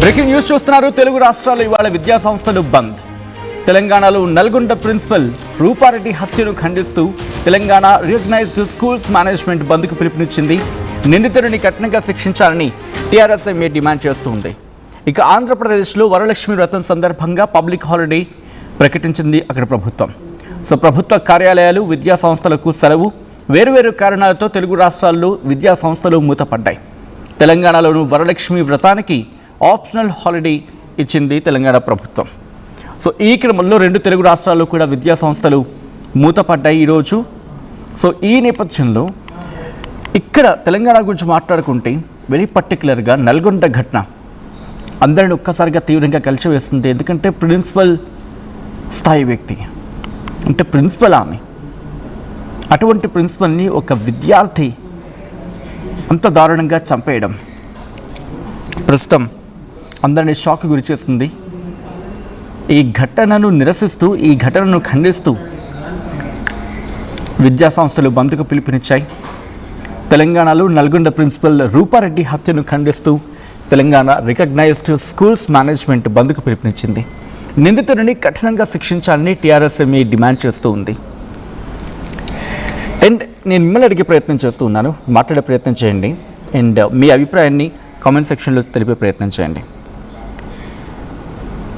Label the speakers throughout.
Speaker 1: Breaking news చూస్తున్నారు. తెలుగు రాష్ట్రాల్లో ఇవాళ విద్యా సంస్థలు బంద్. తెలంగాణలో నల్గొండ ప్రిన్సిపల్ రూపారెడ్డి హత్యను ఖండిస్తూ తెలంగాణ రికగ్నైజ్డ్ స్కూల్స్ మేనేజ్మెంట్ బంద్కు పిలుపునిచ్చింది. నిందితుడిని కఠినంగా శిక్షించాలని టీఆర్ఎస్ ఎంఏ డిమాండ్ చేస్తుంది. ఇక ఆంధ్రప్రదేశ్లో వరలక్ష్మి వ్రతం సందర్భంగా పబ్లిక్ హాలిడే ప్రకటించింది అక్కడ ప్రభుత్వం. సో ప్రభుత్వ కార్యాలయాలు, విద్యా సంస్థలకు సెలవు. వేరువేరు కారణాలతో తెలుగు రాష్ట్రాల్లో విద్యా సంస్థలు మూతపడ్డాయి. తెలంగాణలోను వరలక్ష్మి వ్రతానికి ఆప్షనల్ హాలిడే ఇచ్చింది తెలంగాణ ప్రభుత్వం. సో ఈ క్రమంలో రెండు తెలుగు రాష్ట్రాల్లో కూడా విద్యా సంస్థలు మూతపడ్డాయి ఈరోజు. సో ఈ నేపథ్యంలో ఇక్కడ తెలంగాణ గురించి మాట్లాడుకుంటే వెరీ పర్టికులర్గా నల్గొండ ఘటన అందరిని ఒక్కసారిగా తీవ్రంగా కలిసివేస్తుంది. ఎందుకంటే ప్రిన్సిపల్ స్థాయి వ్యక్తి అంటే ప్రిన్సిపల్ ఆమె, అటువంటి ప్రిన్సిపల్ని ఒక విద్యార్థి అంత దారుణంగా చంపేయడం ప్రస్తుతం అందరినీ షాక్ గురి చేస్తుంది. ఈ ఘటనను నిరసిస్తూ, ఈ ఘటనను ఖండిస్తూ విద్యా సంస్థలు బంద్కు పిలుపునిచ్చాయి. తెలంగాణలో నల్గొండ ప్రిన్సిపల్ రూపారెడ్డి హత్యను ఖండిస్తూ తెలంగాణ రికగ్నైజ్డ్ స్కూల్స్ మేనేజ్మెంట్ బంద్కు పిలుపునిచ్చింది. నిందితుడిని కఠినంగా శిక్షించాలని టీఆర్ఎస్ ఎంఏ డిమాండ్ చేస్తూ ఉంది. అండ్ నేను మిమ్మల్ని అడిగే ప్రయత్నం చేస్తూ ఉన్నాను, మాట్లాడే ప్రయత్నం చేయండి. అండ్ మీ అభిప్రాయాన్ని కామెంట్ సెక్షన్లో తెలిపే ప్రయత్నం చేయండి.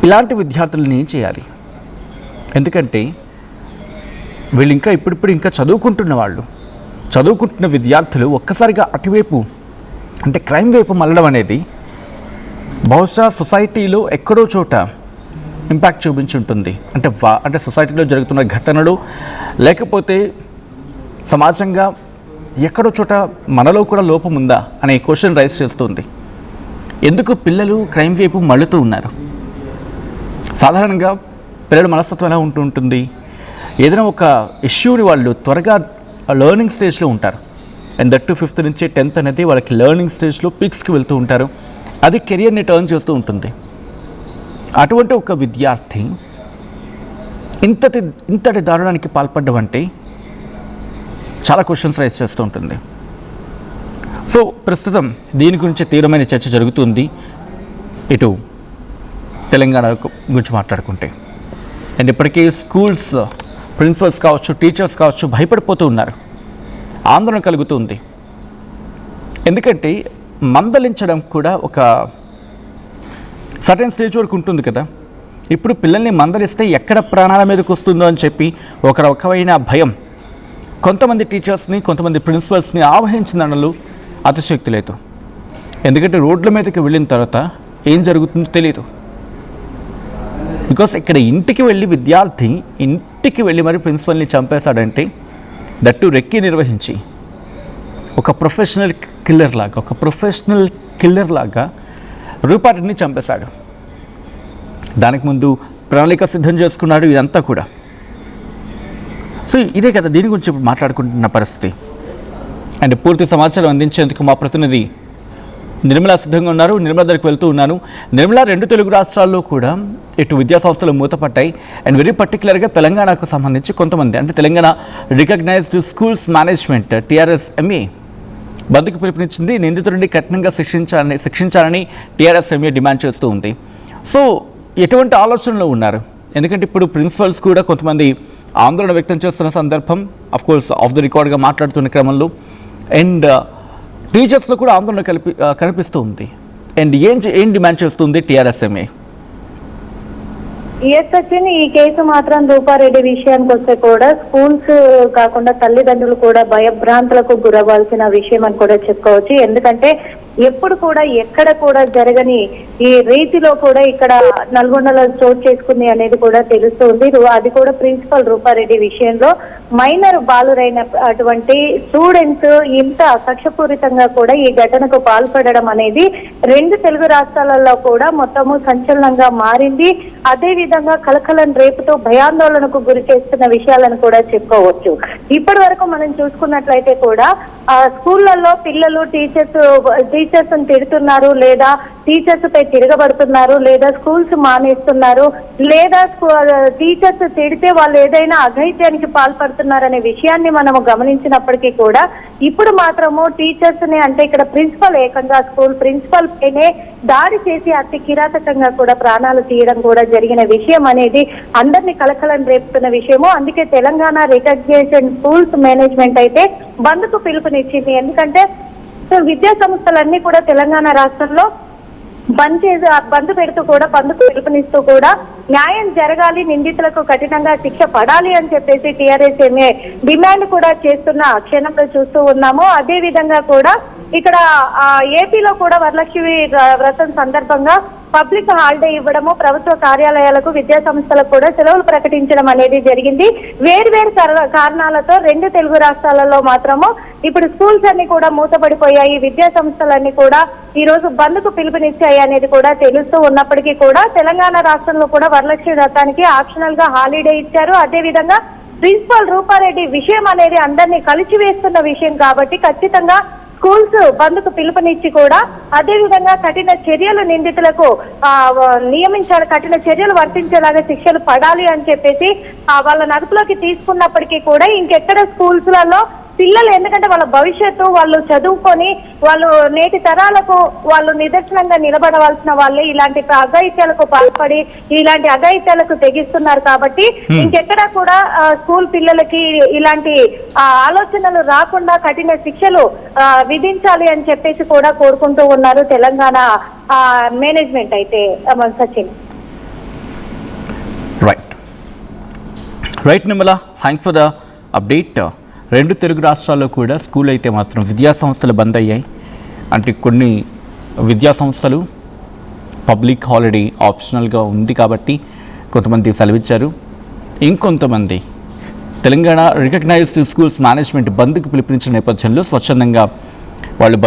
Speaker 1: ఇలాంటి విద్యార్థులను ఏం చేయాలి? ఎందుకంటే వీళ్ళు ఇంకా ఇప్పుడిప్పుడు ఇంకా చదువుకుంటున్న వాళ్ళు, చదువుకుంటున్న విద్యార్థులు ఒక్కసారిగా అటువైపు అంటే క్రైమ్ వైపు మళ్ళడం అనేది బహుశా సొసైటీలో ఎక్కడో చోట ఇంపాక్ట్ చూపించుంటుంది. అంటే సొసైటీలో జరుగుతున్న ఘటనలు, లేకపోతే సమాజంగా ఎక్కడో చోట మనలో కూడా లోపం ఉందా అనే క్వశ్చన్ రైజ్ చేస్తుంది. ఎందుకు పిల్లలు క్రైమ్ వైపు మళ్ళుతూ ఉన్నారు? సాధారణంగా పిల్లల మనస్తత్వం ఎలా ఉంటుంది? ఏదైనా ఒక ఇష్యూని వాళ్ళు త్వరగా లెర్నింగ్ స్టేజ్లో ఉంటారు. అండ్ దట్ టు 5th నుంచి 10th అనేది వాళ్ళకి లెర్నింగ్ స్టేజ్లో పీక్స్కి వెళ్తూ ఉంటారు. అది కెరియర్ని టర్న్ చేస్తూ ఉంటుంది. అటువంటి ఒక విద్యార్థి ఇంతటి దారుణానికి పాల్పడ్డం అంటే చాలా క్వశ్చన్స్ రైజ్ చేస్తూ ఉంటుంది. సో ప్రస్తుతం దీని గురించి తీవ్రమైన చర్చ జరుగుతుంది ఇటు తెలంగాణ గురించి మాట్లాడుకుంటే. అండ్ ఇప్పటికీ స్కూల్స్ ప్రిన్సిపల్స్ కావచ్చు, టీచర్స్ కావచ్చు భయపడిపోతూ ఉన్నారు, ఆందోళన కలుగుతుంది. ఎందుకంటే మందలించడం కూడా ఒక సర్టెన్ స్టేజ్ వరకు ఉంటుంది కదా. ఇప్పుడు పిల్లల్ని మందలిస్తే ఎక్కడ ప్రాణాల మీదకి వస్తుందో అని చెప్పి ఒక రకమైన భయం కొంతమంది టీచర్స్ని, కొంతమంది ప్రిన్సిపల్స్ని ఆవహించిందనలు అతిశయోక్తి లేదు. ఎందుకంటే రోడ్ల మీదకి వెళ్ళిన తర్వాత ఏం జరుగుతుందో తెలియదు. బికాస్ ఇక్కడ విద్యార్థి ఇంటికి వెళ్ళి మరి ప్రిన్సిపల్ని చంపేశాడంటే దట్టు రెక్కి నిర్వహించి ఒక ప్రొఫెషనల్ కిల్లర్ లాగా రూపారెడ్డిని చంపేశాడు. దానికి ముందు ప్రణాళిక సిద్ధం చేసుకున్నాడు. ఇదంతా కూడా సో ఇదే కదా దీని గురించి ఇప్పుడు మాట్లాడుకుంటున్న పరిస్థితి. అండ్ పూర్తి సమాచారం అందించేందుకు మా ప్రతినిధి నిర్మల సిద్ధంగా ఉన్నారు. నిర్మల దగ్గరికి వెళ్తూ ఉన్నాను. నిర్మల, రెండు తెలుగు రాష్ట్రాల్లో కూడా ఇటు విద్యా సంస్థలు మూతపడ్డాయి. అండ్ వెరీ పర్టికులర్గా తెలంగాణకు సంబంధించి కొంతమంది అంటే Telangana recognized schools management TRS MA బంద్కు పిలుపునిచ్చింది. నిందితుడిని కఠినంగా శిక్షించాలని టీఆర్ఎస్ ఎంఏ డిమాండ్ చేస్తూ ఉంది. సో ఎటువంటి ఆలోచనలో ఉన్నారు? ఎందుకంటే ఇప్పుడు ప్రిన్సిపల్స్ కూడా కొంతమంది ఆందోళన వ్యక్తం చేస్తున్న సందర్భం, అఫ్కోర్స్ ఆఫ్ ది రికార్డ్గా మాట్లాడుతున్న క్రమంలో, అండ్ టీచర్స్లో కూడా ఆందోళన కనిపిస్తూ ఉంది. అండ్ ఏం డిమాండ్ చేస్తుంది టీఆర్ఎస్ఎంఏ?
Speaker 2: సచిన్, ఈ కేసు మాత్రం రూపారెడ్డి విషయానికి వస్తే కూడా స్కూల్స్ కాకుండా తల్లిదండ్రులు కూడా భయభ్రాంతులకు గురవ్వాల్సిన విషయం అని కూడా చెప్పుకోవచ్చు. ఎందుకంటే ఎప్పుడు కూడా ఎక్కడ కూడా జరగని ఈ రీతిలో కూడా ఇక్కడ నల్గొండలో చోటు చేసుకుంది అనేది కూడా తెలుస్తుంది. అది కూడా ప్రిన్సిపల్ రూపారెడ్డి విషయంలో మైనర్ బాలురైన అటువంటి స్టూడెంట్స్ ఇంత కక్షపూరితంగా కూడా ఈ ఘటనకు పాల్పడడం అనేది రెండు తెలుగు రాష్ట్రాలలో కూడా మొత్తము సంచలనంగా మారింది. అదే విధంగా కలకలం రేపుతో భయాందోళనకు గురి చేస్తున్న విషయాలను కూడా చెప్పుకోవచ్చు. ఇప్పటి వరకు మనం చూసుకున్నట్లయితే కూడా స్కూళ్లలో పిల్లలు టీచర్స్ తిడుతున్నారు, లేదా టీచర్స్ పై తిరగబడుతున్నారు, లేదా స్కూల్స్ మానేస్తున్నారు, లేదా టీచర్స్ తిడితే వాళ్ళు ఏదైనా అఘాయిత్యానికి పాల్పడుతున్నారనే విషయాన్ని మనము గమనించినప్పటికీ కూడా ఇప్పుడు మాత్రము టీచర్స్ ని, అంటే ఇక్కడ ప్రిన్సిపల్ ఏకంగా స్కూల్ ప్రిన్సిపల్ పైనే దాడి చేసి అతి కిరాతకంగా కూడా ప్రాణాలు తీయడం కూడా జరిగిన విషయం అనేది అందరినీ కలకలం రేపుతున్న విషయము. అందుకే తెలంగాణ రికగ్నిషన్ స్కూల్స్ మేనేజ్మెంట్ అయితే బంద్ కు పిలుపునిచ్చింది. ఎందుకంటే విద్యా సంస్థలన్నీ కూడా తెలంగాణ రాష్ట్రంలో బంద్ పెడుతూ కూడా బంద్కు పిలుపునిస్తూ కూడా న్యాయం జరగాలి, నిందితులకు కఠినంగా శిక్ష పడాలి అని చెప్పేసి టీఆర్ఎస్ డిమాండ్ కూడా చేస్తున్న క్షణంలో చూస్తూ ఉన్నాము. అదే విధంగా కూడా ఇక్కడ ఏపీలో కూడా వరలక్ష్మి వ్రతం సందర్భంగా పబ్లిక్ హాలిడే ఇవ్వడము, ప్రభుత్వ కార్యాలయాలకు విద్యా సంస్థలకు కూడా సెలవులు ప్రకటించడం అనేది జరిగింది. వేర్వేరు కారణాలతో 2 తెలుగు రాష్ట్రాలలో మాత్రము ఇప్పుడు స్కూల్స్ అన్ని కూడా మూతపడిపోయాయి. విద్యా సంస్థలన్నీ కూడా ఈ రోజు బంద్ కు పిలుపునిచ్చాయి అనేది కూడా తెలుస్తూ ఉన్నప్పటికీ కూడా తెలంగాణ రాష్ట్రంలో కూడా వరలక్ష్మి వ్రతానికి ఆప్షనల్ గా హాలిడే ఇచ్చారు. అదే విధంగా ప్రిన్సిపల్ రూపారెడ్డి విషయం అనేది అందరినీ కలిసివేస్తున్న విషయం కాబట్టి ఖచ్చితంగా స్కూల్స్ బంద్ కు పిలుపునిచ్చి కూడా అదే విధంగా కఠిన చర్యలు నిందితులకు నియమించాలి, కఠిన చర్యలు వర్తించేలాగా శిక్షలు పడాలి అని చెప్పేసి వాళ్ళ అదుపులోకి తీసుకున్నప్పటికీ కూడా ఇంకెక్కడ స్కూల్స్ లలో పిల్లలు, ఎందుకంటే వాళ్ళ భవిష్యత్తు, వాళ్ళు చదువుకొని వాళ్ళు నేటి తరాలకు వాళ్ళు నిదర్శనంగా నిలబడవలసిన వాళ్ళే ఇలాంటి అఘాయిత్యాలకు పాల్పడి ఇలాంటి అఘాయిత్యాలకు తెగిస్తున్నారు. కాబట్టి ఇంకెక్కడా కూడా స్కూల్ పిల్లలకి ఇలాంటి ఆలోచనలు రాకుండా కఠిన శిక్షలు విధించాలి అని చెప్పేసి కూడా కోరుకుంటూ ఉన్నారు తెలంగాణ మేనేజ్మెంట్ అయితే. Sachin.
Speaker 1: Right Nirmala, thanks for the update. 2 Telugu రాష్ట్రాల్లో కూడా స్కూల్ అయితే మాత్రం విద్యా సంస్థలు బంద్ అయ్యాయి. అంటే కొన్ని విద్యా సంస్థలు పబ్లిక్ హాలిడే ఆప్షనల్గా ఉంది కాబట్టి కొంతమంది సెలవిచ్చారు, ఇంకొంతమంది తెలంగాణ రికగ్నైజ్డ్ స్కూల్స్ మేనేజ్మెంట్ బంద్కి పిలుపునిచ్చిన నేపథ్యంలో స్వచ్ఛందంగా వాళ్ళు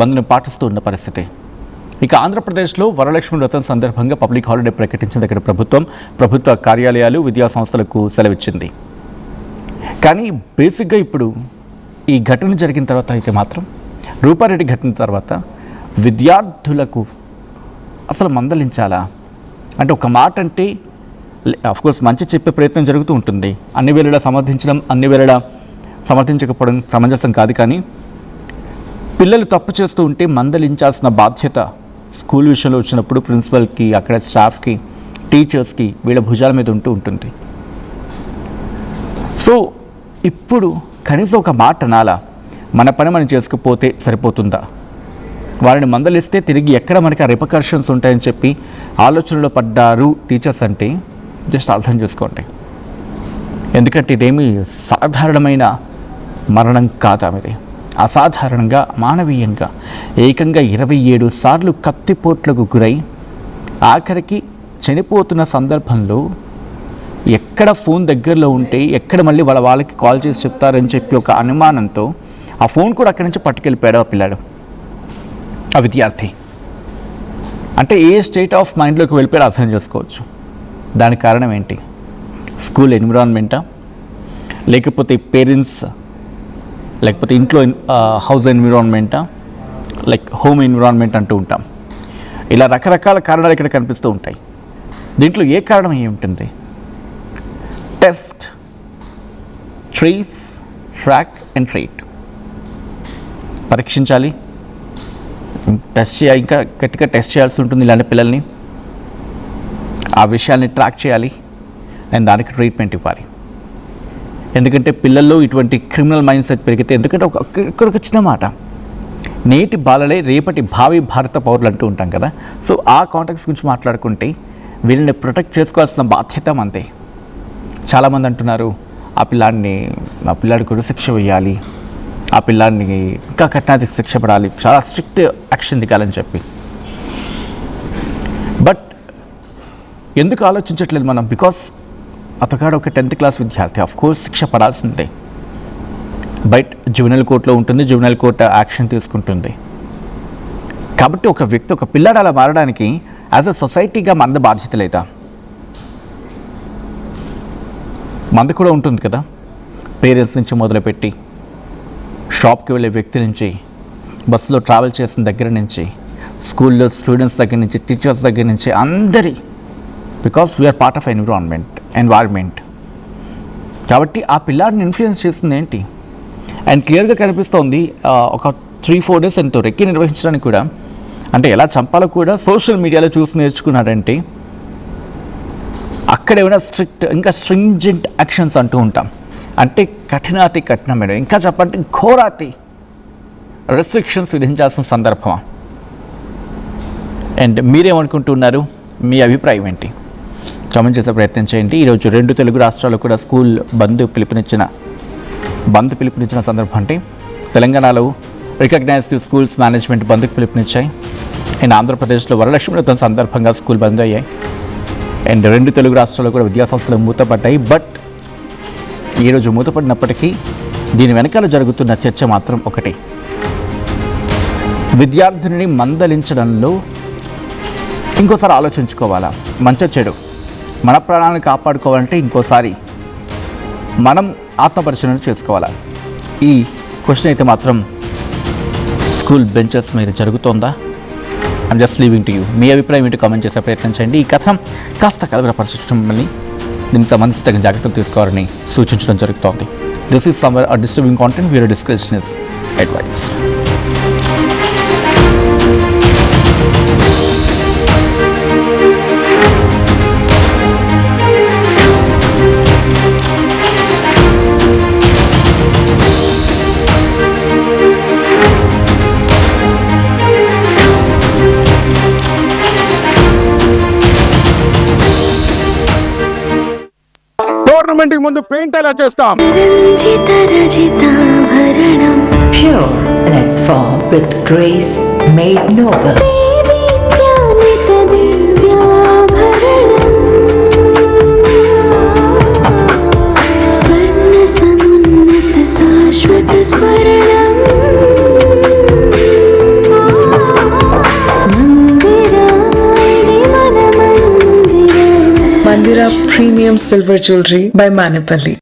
Speaker 1: బంద్ను పాటిస్తూ ఉన్న పరిస్థితి. ఇక ఆంధ్రప్రదేశ్లో వరలక్ష్మి వ్రతం సందర్భంగా పబ్లిక్ హాలిడే ప్రకటించింది. ఇక్కడ ప్రభుత్వ కార్యాలయాలు, విద్యా సంస్థలకు సెలవిచ్చింది. కానీ బేసిక్గా ఇప్పుడు ఈ ఘటన జరిగిన తర్వాత అయితే మాత్రం, రూపారెడ్డి ఘటన తర్వాత విద్యార్థులకు అసలు మందలించాలా అంటే, ఒక మాట అంటే అఫ్కోర్స్ మంచి చెప్పే ప్రయత్నం జరుగుతూ ఉంటుంది, అన్ని వేళలా సమర్థించడం, అన్ని వేళలా సమర్థించకపోవడం సమంజసం కాదు. కానీ పిల్లలు తప్పు చేస్తూ ఉంటే మందలించాల్సిన బాధ్యత స్కూల్ విషయంలో వచ్చినప్పుడు ప్రిన్సిపల్కి, అక్కడ స్టాఫ్కి, టీచర్స్కి, వీళ్ళ భుజాల మీద ఉంటుంది. సో ఇప్పుడు కనీసం ఒక మాట అనాలా, మన పని మనం చేసుకుపోతే సరిపోతుందా, వారిని మందలిస్తే తిరిగి ఎక్కడ మనకి ఆ రిపకర్షన్స్ ఉంటాయని చెప్పి ఆలోచనలో పడ్డారు టీచర్స్ అంటే జస్ట్ అర్థం చేసుకోండి. ఎందుకంటే ఇదేమీ సాధారణమైన మరణం కాదు, ఆమెది అసాధారణంగా మానవీయంగా ఏకంగా 27 సార్లు కత్తిపోట్లకు గురై ఆఖరికి చనిపోతున్న సందర్భంలో ఎక్కడ ఫోన్ దగ్గరలో ఉంటే ఎక్కడ మళ్ళీ వాళ్ళకి కాల్ చేసి చెప్తారని చెప్పి ఒక అనుమానంతో ఆ ఫోన్ కూడా అక్కడి నుంచి పట్టుకెళ్ళిపోయాడు ఆ పిల్లాడు, ఆ విద్యార్థి. అంటే ఏ స్టేట్ ఆఫ్ మైండ్లోకి వెళ్ళిపోయాడో అర్థం చేసుకోవచ్చు. దానికి కారణం ఏంటి? స్కూల్ ఎన్విరాన్మెంటా, లేకపోతే పేరెంట్స్, లేకపోతే ఇంట్లో హౌస్ ఎన్విరాన్మెంటా, లైక్ హోమ్ ఎన్విరాన్మెంట్ అంటూ ఉంటాం. ఇలా రకరకాల కారణాలు ఇక్కడ కనిపిస్తూ ఉంటాయి. దీంట్లో ఏ కారణం ఏమి ఉంటుంది? Test, trace, track and treat. పరీక్షించాలి, టెస్ట్ చేయాలి, ఇంకా గట్టిగా టెస్ట్ చేయాల్సి ఉంటుంది ఇలాంటి పిల్లల్ని. ఆ విషయాల్ని ట్రాక్ చేయాలి అండ్ దానికి ట్రీట్మెంట్ ఇవ్వాలి. ఎందుకంటే పిల్లల్లో ఇటువంటి క్రిమినల్ మైండ్ సెట్ పెరిగితే, ఎందుకంటే ఒక చిన్న మాట, నేటి బాలలే రేపటి భావి భారత పౌరులు అంటూ ఉంటాం కదా. సో ఆ కాంటాక్ట్స్ గురించి మాట్లాడుకుంటే వీళ్ళని ప్రొటెక్ట్ చేసుకోవాల్సిన బాధ్యత అంతే. చాలామంది అంటున్నారు ఆ పిల్లాడికి కూడా శిక్ష వేయాలి, ఆ పిల్లాడిని ఇంకా కఠినాధిక శిక్ష పడాలి, చాలా స్ట్రిక్ట్ యాక్షన్ దిగాలని చెప్పి. బట్ ఎందుకు ఆలోచించట్లేదు మనం? బికాస్ అతగాడు ఒక 10th క్లాస్ విద్యార్థి, ఆఫ్కోర్స్ శిక్ష పడాల్సిందే. బట్ జువెనైల్ కోర్టులో ఉంటుంది, జువెనైల్ కోర్టు యాక్షన్ తీసుకుంటుంది. కాబట్టి ఒక వ్యక్తి, ఒక పిల్లాడు అలా మారడానికి యాజ్ అ సొసైటీగా మనది బాధ్యత లేదా? మంది కూడా ఉంటుంది కదా. పేరెంట్స్ నుంచి మొదలుపెట్టి, షాప్కి వెళ్ళే వ్యక్తి నుంచి, బస్సులో ట్రావెల్ చేసిన దగ్గర నుంచి, స్కూల్లో స్టూడెంట్స్ దగ్గర నుంచి, టీచర్స్ దగ్గర నుంచి అందరి, because we are part of environment. కాబట్టి ఆ పిల్లాడిని ఇన్ఫ్లుయెన్స్ చేస్తుంది ఏంటి? అండ్ క్లియర్గా కనిపిస్తోంది ఒక 3-4 డేస్ ఎంతో రెక్కి నిర్వహించడానికి కూడా, అంటే ఎలా చంపాలో కూడా సోషల్ మీడియాలో చూసి నేర్చుకున్నాడంటే అక్కడ ఏమైనా ఇంకా స్ట్రింజెంట్ యాక్షన్స్ అంటూ ఉంటాం, అంటే కఠినాతి కఠినమైన, ఇంకా చెప్పంటే ఘోరాతి రెస్ట్రిక్షన్స్ విధించాల్సిన సందర్భమా? అండ్ మీరేమనుకుంటున్నారు? మీ అభిప్రాయం ఏంటి? కామెంట్ చేసే ప్రయత్నం చేయండి. ఈరోజు 2 తెలుగు రాష్ట్రాలు కూడా స్కూల్ బంద్ పిలుపునిచ్చిన సందర్భం, అంటే తెలంగాణలో రికగ్నైజ్డ్ స్కూల్స్ మేనేజ్మెంట్ బంద్కు పిలుపునిచ్చాయి. అండ్ ఆంధ్రప్రదేశ్లో వరలక్ష్మి వ్రతం సందర్భంగా స్కూల్ బంద్ అయ్యాయి. అండ్ 2 తెలుగు రాష్ట్రాల్లో కూడా విద్యాసంస్థలు మూతపడ్డాయి. బట్ ఈరోజు మూతపడినప్పటికీ దీని వెనకాల జరుగుతున్న చర్చ మాత్రం ఒకటి. విద్యార్థిని మందలించడంలో ఇంకోసారి ఆలోచించుకోవాలా? మంచి చెడు మన ప్రాణాలను కాపాడుకోవాలంటే ఇంకోసారి మనం ఆత్మపరిశీలన చేసుకోవాలా? ఈ క్వశ్చన్ అయితే మాత్రం స్కూల్ బెంచెస్ మీద జరుగుతోందా? I'm just leaving to you. మీ అభిప్రాయం ఏంటి? కామెంట్ చేసే ప్రయత్నం చేయండి. ఈ కథ కాస్త కలవరపరచడం వల్ల దీనికి సంబంధించి తగిన జాగ్రత్తలు తీసుకోవాలని సూచించడం జరుగుతోంది. This is somewhere a disturbing content. We are discussion is advice.
Speaker 3: Tournament కి ముందు పెయింట్ ఎలా చేస్తాం?
Speaker 4: Pure in its form with grace made noble.
Speaker 5: Mandira Premium Silver Jewelry by Manipali.